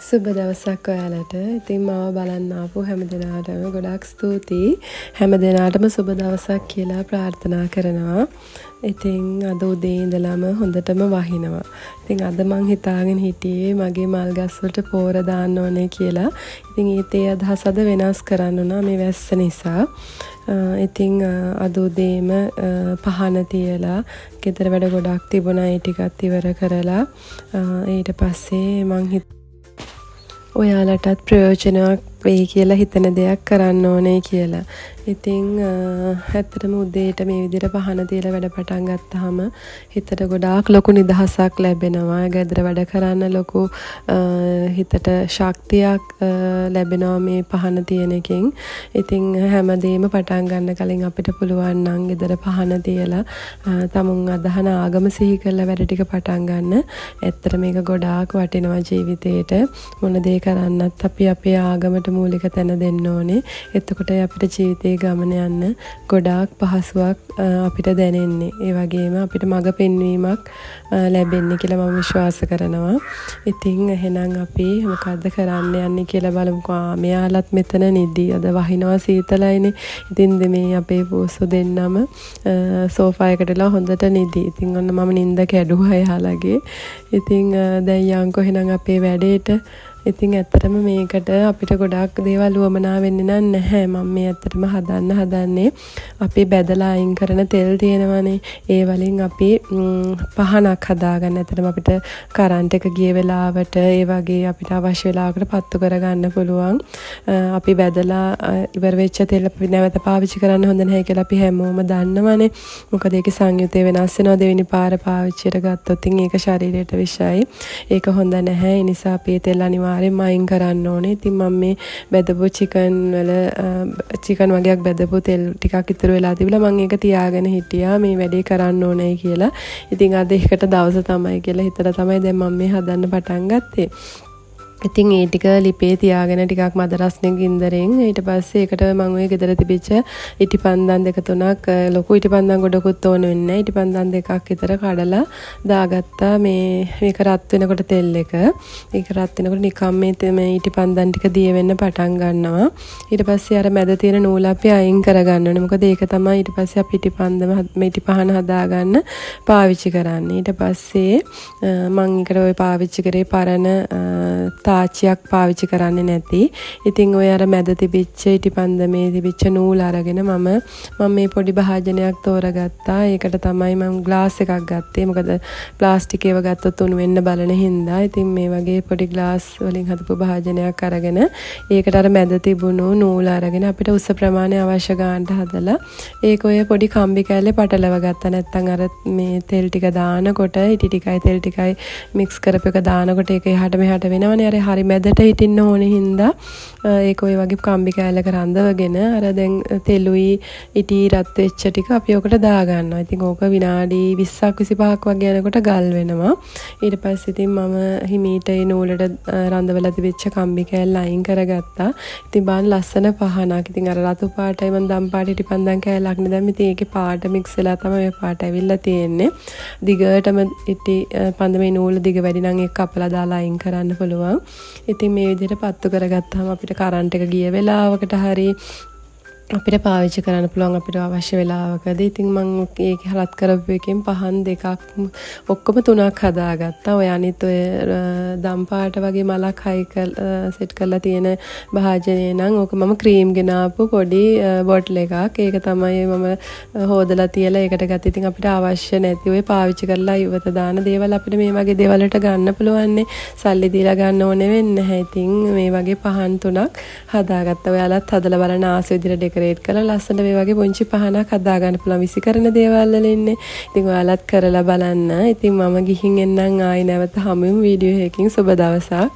සුබ දවසක් ඔයාලට. ඉතින් මාව බලන්න ආපු හැම දිනාටම ගොඩාක් ස්තුතියි. හැම දිනාටම සුබ දවසක් කියලා ප්‍රාර්ථනා කරනවා. ඉතින් අද උදේ ඉඳලම හොඳටම වහිනවා. ඉතින් අද මං හිතාගෙන හිටියේ මගේ මල් ගස් වලට පෝර දාන්න ඕනේ කියලා. ඉතින් ඒ අදහස අද වෙනස් කරන්න උනා මේ වැස්ස නිසා. ඉතින් අද උදේම පහන තියලා ගෙදර වැඩ ගොඩක් තිබුණා. ඒ ටිකත් ඉවර කරලා ඊට පස්සේ මං ඔයාලටත් ප්‍රයෝජනයක් වෙයි කියලා හිතන දෙයක් කරන්න ඕනේ කියලා. ඉතින් ඇත්තටම උදේට මේ විදිහට පහන තියලා වැඩ පටන් ගත්තාම හිතට ගොඩාක් ලොකු නිදහසක් ලැබෙනවා. ගෙදර වැඩ කරන්න ලොකු හිතට ශක්තියක් ලැබෙනවා මේ පහන තියෙන එකෙන්. ඉතින් හැමදේම පටන් ගන්න කලින් අපිට පුළුවන් නම් ගෙදර පහන තියලා තමුන් අදහන ආගම සිහි කරලා වැඩ ටික පටන් ගන්න. ඇත්තට මේක ගොඩාක් වටිනවා ජීවිතේට. මොන දේ කරන්නත් අපි අපේ ආගමට මූලික තැන දෙන්න ඕනේ. එතකොට අපිට ජීවිතේ ගමන යන්න ගොඩාක් පහසුවක් අපිට දැනෙන්නේ. ඒ වගේම අපිට මඟ පෙන්වීමක් ලැබෙන්නේ කියලා මම විශ්වාස කරනවා. ඉතින් එහෙනම් අපි මොකද්ද කරන්න යන්නේ කියලා බලමුකෝ. මෙයාලත් මෙතන නිදි. අද වහිනවා සීතලයිනේ. ඉතින් මේ අපේ පූසු දෙන්නම සෝෆා එකටලා හොඳට නිදි. ඉතින් ඔන්න මම නිින්ද කැඩුවා එයාලගේ. ඉතින් දැන් යන්කෝ එහෙනම් අපේ වැඩේට. ඉතින් ඇත්තටම මේකට අපිට ගොඩාක් දේවල් වමනා වෙන්නේ නැහැ. මම මේ ඇත්තටම හදන්නේ අපි බැදලා අයින් කරන තෙල් තියෙනවනේ. ඒ වලින් අපි පහනක් හදාගන්න. ඇත්තටම අපිට කරන්ට් එක ගිය වෙලාවට ඒ වගේ අපිට අවශ්‍ය වෙලාවකට පත්තු කරගන්න පුළුවන්. අපි බැදලා ඉවර වෙච්ච තෙල් අපි නැවත පාවිච්චි කරන්න හොඳ නැහැ කියලා අපි හැමෝම දන්නවනේ. මොකද ඒකේ සංයුතය වෙනස් වෙනවා දෙවෙනි පාර පාවිච්චියට ගත්තොත් ඒක ශරීරයට විෂයි. ඒක හොඳ නැහැ. ඒ නිසා අපි තෙල් අනිවාර්යයෙන්ම අයින් කරන්න ඕනේ. ඉතින් මම මේ බෙදපු චිකන් වගේක් බෙදපු තෙල් ටිකක් ඉතුරු වෙලා තිබිලා මම ඒක තියාගෙන හිටියා මේ වැඩේ කරන්න ඕනේ කියලා. ඉතින් අද ඒකට දවස තමයි කියලා හිතලා තමයි දැන් මම මේ හදන්න පටන් ගත්තේ. ඉතින් ඒ ටික ලිපේ තියාගෙන ටිකක් මද රස්නේ ගින්දරෙන් ඊට පස්සේ ඒකට මම ඔය ගෙදර තිබිච්ච ඉටිපන්දන් දෙක තුනක් ලොකු ඉටිපන්දන් ගොඩකුත් ඕන වෙන්නේ නැහැ. ඉටිපන්දන් දෙකක් විතර කඩලා දාගත්තා මේක රත් වෙනකොට තෙල් එක. ඒක රත් වෙනකොට නිකම් මේ ඉටිපන්දන් ටික දිය වෙන්න පටන් ගන්නවා. ඊට පස්සේ අර මැද තියෙන නූල අපි අයින් කරගන්න ඕනේ. මොකද ඒක තමයි ඊට පස්සේ අපි මේ ඉටිපහන හදාගන්න පාවිච්චි කරන්නේ. ඊට පස්සේ මම ඒකට ඔය පාවිච්චි කරේ පරණ තාච්චියක් පාවිච්චි කරන්නේ නැති. ඉතින් ඔය අර මැද තිබිච්ච ඉටිපන්දමේ තිබිච්ච නූල් අරගෙන මම මේ පොඩි භාජනයක් තෝරගත්තා. ඒකට තමයි මම ග්ලාස් එකක් ගත්තේ. මොකද ප්ලාස්ටික් ඒව ගත්තොත් උණු වෙන්න බලන හින්දා. ඉතින් මේ වගේ පොඩි ග්ලාස් වලින් හදපු භාජනයක් අරගෙන ඒකට අර මැද තිබුණු නූල් අරගෙන අපිට උස ප්‍රමාණය අවශ්‍ය ගන්නට හදලා ඒක ඔය පොඩි කම්බි කෑල්ලේ පටලව ගත්තා. නැත්තම් අර මේ තෙල් ටික දානකොට ඉටි ටිකයි තෙල් ටිකයි මික්ස් කරපු එක දානකොට ඒක එහාට මෙහාට වෙනවනේ. හරි මැදට හිටින්න ඕනේ හින්දා ඒක ඔය වගේ කම්බි කෑල්ලක රඳවගෙන අර දැන් තෙලුයි ඉටි රත් වෙච්ච ටික අපි ඔකට දා ගන්නවා. ඉතින් ඕක විනාඩි 20ක් 25ක් වගේ යනකොට ගල් වෙනවා. ඊට පස්සේ ඉතින් මම හිමීට ඒ නූලට රඳවලා තිබිච්ච කම්බි කෑල්ල අයින් කරගත්තා. ඉතින් බලන්න ලස්සන පහනක්. ඉතින් අර රතු පාටයි මම දම් පාට ඉටිපන්දන් කෑල්ලක් නේ දැන් ඉතින් ඒකේ පාට මික්ස් වෙලා තමයි ඔය පාට ඇවිල්ලා තියෙන්නේ. දිගටම ඉටි පන්දමේ නූල දිග වැඩි නම් ඒක කපලා දාලා අයින් කරන්න පුළුවන්. ඉතින් මේ විදිහට පත්තු කරගත්තාම අපිට කරන්ට් එක ගිය වෙලාවකට හරි අපිට පාවිච්චි කරන්න පුළුවන් අපිට අවශ්‍ය වෙලාවකදී. ඉතින් මම ඒක හලත් කරපු එකෙන් පහන් දෙකක් ඔක්කොම තුනක් හදාගත්තා. ඔය අනිත් ඔය දම් පාට වගේ මලක් සෙට් කරලා තියෙන භාජනය නම් ඕක මම ක්‍රීම් ගෙනාපු පොඩි බොටල් එකක්. ඒක තමයි මම හොදලා තියලා ඒකට ගත්තා. ඉතින් අපිට අවශ්‍ය නැති ඔය පාවිච්චි කරලා ඉවත දාන දේවල් අපිට මේ වගේ දේවල් වලට ගන්න පුළුවන් නේ. සල්ලි දීලා ගන්න ඕනේ වෙන්නේ නැහැ. ඉතින් මේ වගේ පහන් තුනක් හදාගත්තා. ඔයාලත් හදලා බලන්න ආස විදිහට ඩෙකොරේට් කරලා ලස්සන මේ වගේ පුංචි පහනක් හදා ගන්න පුළුවන් විසි කරන දේවල් වල ඉන්නේ. ඉතින් ඔයාලත් කරලා බලන්න. ඉතින් මම ගිහින් එන්නම් ආයි නැවත හමුවෙමු වීඩියෝ එකකින්. සුබ දවසක්.